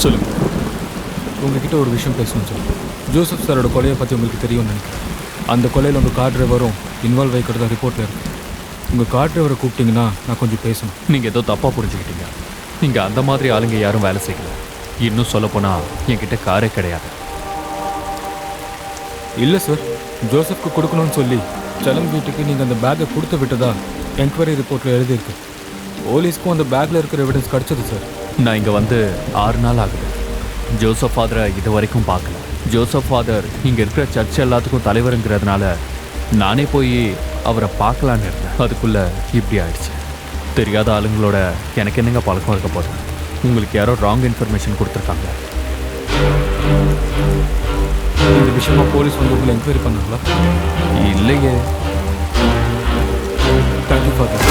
சொல்லுங்க. உங்ககிட்ட ஒரு விஷயம் பேசணும் சார். ஜோசப் சாரோட கொலையை பற்றி உங்களுக்கு தெரியும்னு நினைக்கிறேன். அந்த கொலையில் உங்கள் கார் டிரைவரும் இன்வால்வ் ஆகிக்கிறதா ரிப்போர்ட்டில் இருக்குது. உங்கள் கார் டிரைவரை கூப்பிட்டிங்கன்னா நான் கொஞ்சம் பேசணும். நீங்கள் ஏதோ தப்பாக புரிஞ்சுக்கிட்டீங்க. இங்கே அந்த மாதிரி ஆளுங்க யாரும் வேலை செய்யல. இன்னும் சொல்லப்போனால் என்கிட்ட காரே கிடையாது. இல்லை சார், ஜோசப்க்கு கொடுக்கணும்னு சொல்லி சலம் வீட்டுக்கு நீங்கள் அந்த பேக்கை கொடுத்து விட்டதா என்கொயரி ரிப்போர்ட்டில் எழுதியிருக்கு. போலீஸ்க்கும் அந்த பேக்கில் இருக்கிற எவிடன்ஸ் கிடச்சது சார். நான் இங்கே வந்து 6 நாள் ஆகுது. ஜோசப் ஃபாதரை இது வரைக்கும் பார்க்கல. ஜோசப் ஃபாதர் இங்கே இருக்கிற சர்ச் எல்லாத்துக்கும் தலைவருங்கிறதுனால நானே போய் அவரை பார்க்கலான்னு இருந்தேன். அதுக்குள்ளே இப்படி ஆயிடுச்சு. தெரியாத ஆளுங்களோட எனக்கு என்னங்க பழக்கம் இருக்க போதும். உங்களுக்கு யாரோ ராங் இன்ஃபர்மேஷன் கொடுத்துருக்காங்க. இந்த விஷயமா போலீஸ் வந்து உங்களை என்கொயரி பண்ணாங்களா? இல்லையே. Thank you father.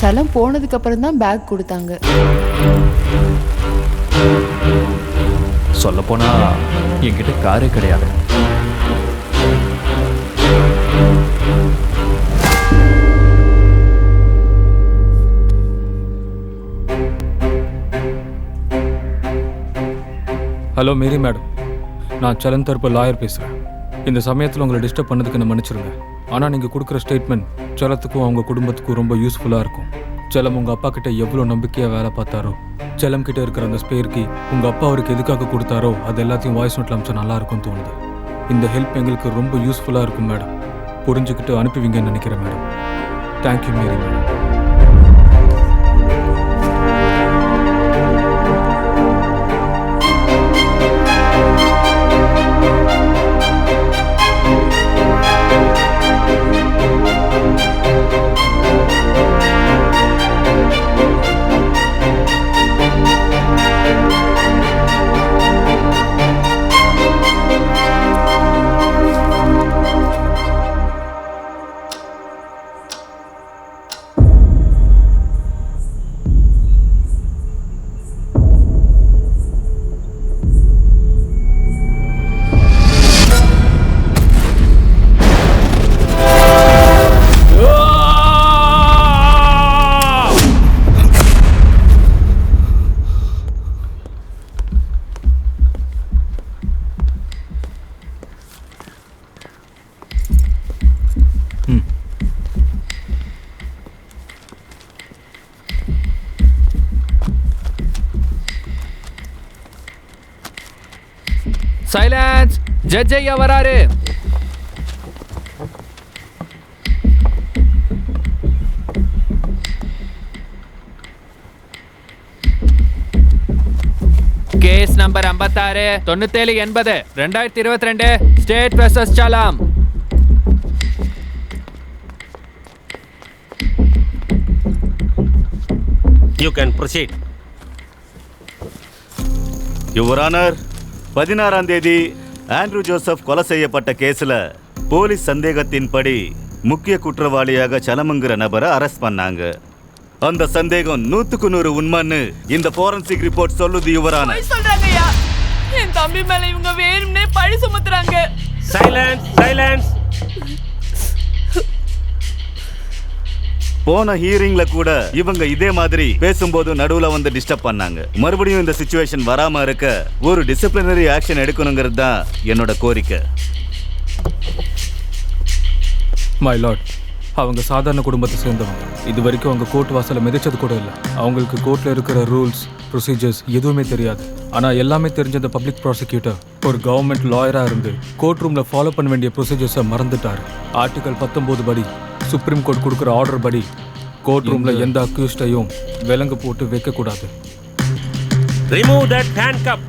சலம் போனதுக்கு அப்புறம் தான் பேக் கொடுத்தாங்க. சொல்லப்போனா என்கிட்ட காரே கிடையாது. ஹலோ மேரி மேடம், நான் சலன் தரப்பு லாயர் பேசுகிறேன். இந்த சமயத்தில் உங்களை டிஸ்டர்ப் பண்ணதுக்கு என்ன மன்னிச்சிருங்க. ஆனால் நீங்கள் கொடுக்குற ஸ்டேட்மெண்ட் சலத்துக்கும் அவங்க குடும்பத்துக்கும் ரொம்ப யூஸ்ஃபுல்லாக இருக்கும். சலம் உங்கள் அப்பா கிட்ட எவ்வளோ நம்பிக்கையாக வேலை பார்த்தாரோ, சலம் கிட்ட இருக்கிற அந்த ஸ்பேர்க்கு உங்கள் அப்பா அவருக்கு எதுக்காக கொடுத்தாரோ அது எல்லாத்தையும் வாய்ஸ் நோட்டில் அமிச்சா நல்லா இருக்கும்னு தோணுது. இந்த ஹெல்ப் எங்களுக்கு ரொம்ப யூஸ்ஃபுல்லாக இருக்கும் மேடம். புரிஞ்சுக்கிட்டு அனுப்புவீங்கன்னு நினைக்கிறேன் madam. Thank you Mary madam. Silence. Judge ஐயா வராரு. Case number 56 97 80 2022 state versus Salam. You can proceed. Your Honor, 16ஆம் தேதி ஆண்ட்ரூ ஜோசப் கொலை செய்யப்பட்ட கேஸில் போலீஸ் சந்தேகத்தின்படி முக்கிய குற்றவாளியாக சலமுங்கிற நபரை அரெஸ்ட் பண்ணாங்க. அந்த சந்தேகம் 100க்கு 100 உண்மைன்னு இந்த ஃபோரன்சிக் ரிப்போர்ட் சொல்லுது. Your honour. சொல்றாங்கய்யா, என் தம்பி மேல இவங்க வேணும்னே பழி சுமத்துறாங்க. Silence, silence. போன ஹியரிங்ல கூட இவங்க இதே மாதிரி பேசும்போது நடுவுல வந்து டிஸ்டர்ப் பண்ணாங்க. மறுபடியும் இந்த சிச்சுவேஷன் வராம இருக்க ஒரு டிசிப்ளினரி ஆக்ஷன் எடுக்கணுங்கிறது தான் என்னோட கோரிக்கை. மை லார்ட், அவங்க சாதாரண குடும்பத்தை சேர்ந்தவங்க. இது வரைக்கும் அவங்க கோர்ட் வாசலை மிதிச்சது கூட இல்லை. அவங்களுக்கு கோர்ட்டில் இருக்கிற ரூல்ஸ் ப்ரொசீஜர்ஸ் எதுவுமே தெரியாது. ஆனால் எல்லாமே தெரிஞ்ச அந்த பப்ளிக் ப்ராசிக்யூட்டர் ஒரு கவர்மெண்ட் லாயராக இருந்து கோர்ட் ரூமில் ஃபாலோ பண்ண வேண்டிய ப்ரொசீஜர்ஸை மறந்துட்டார். ஆர்டிகல் 19 படி சுப்ரீம் கோர்ட் கொடுக்குற ஆர்டர் படி கோர்ட் ரூமில் எந்த அக்யூஸ்டையும் விலங்கு போட்டு வைக்கக்கூடாது. Remove that handcuff.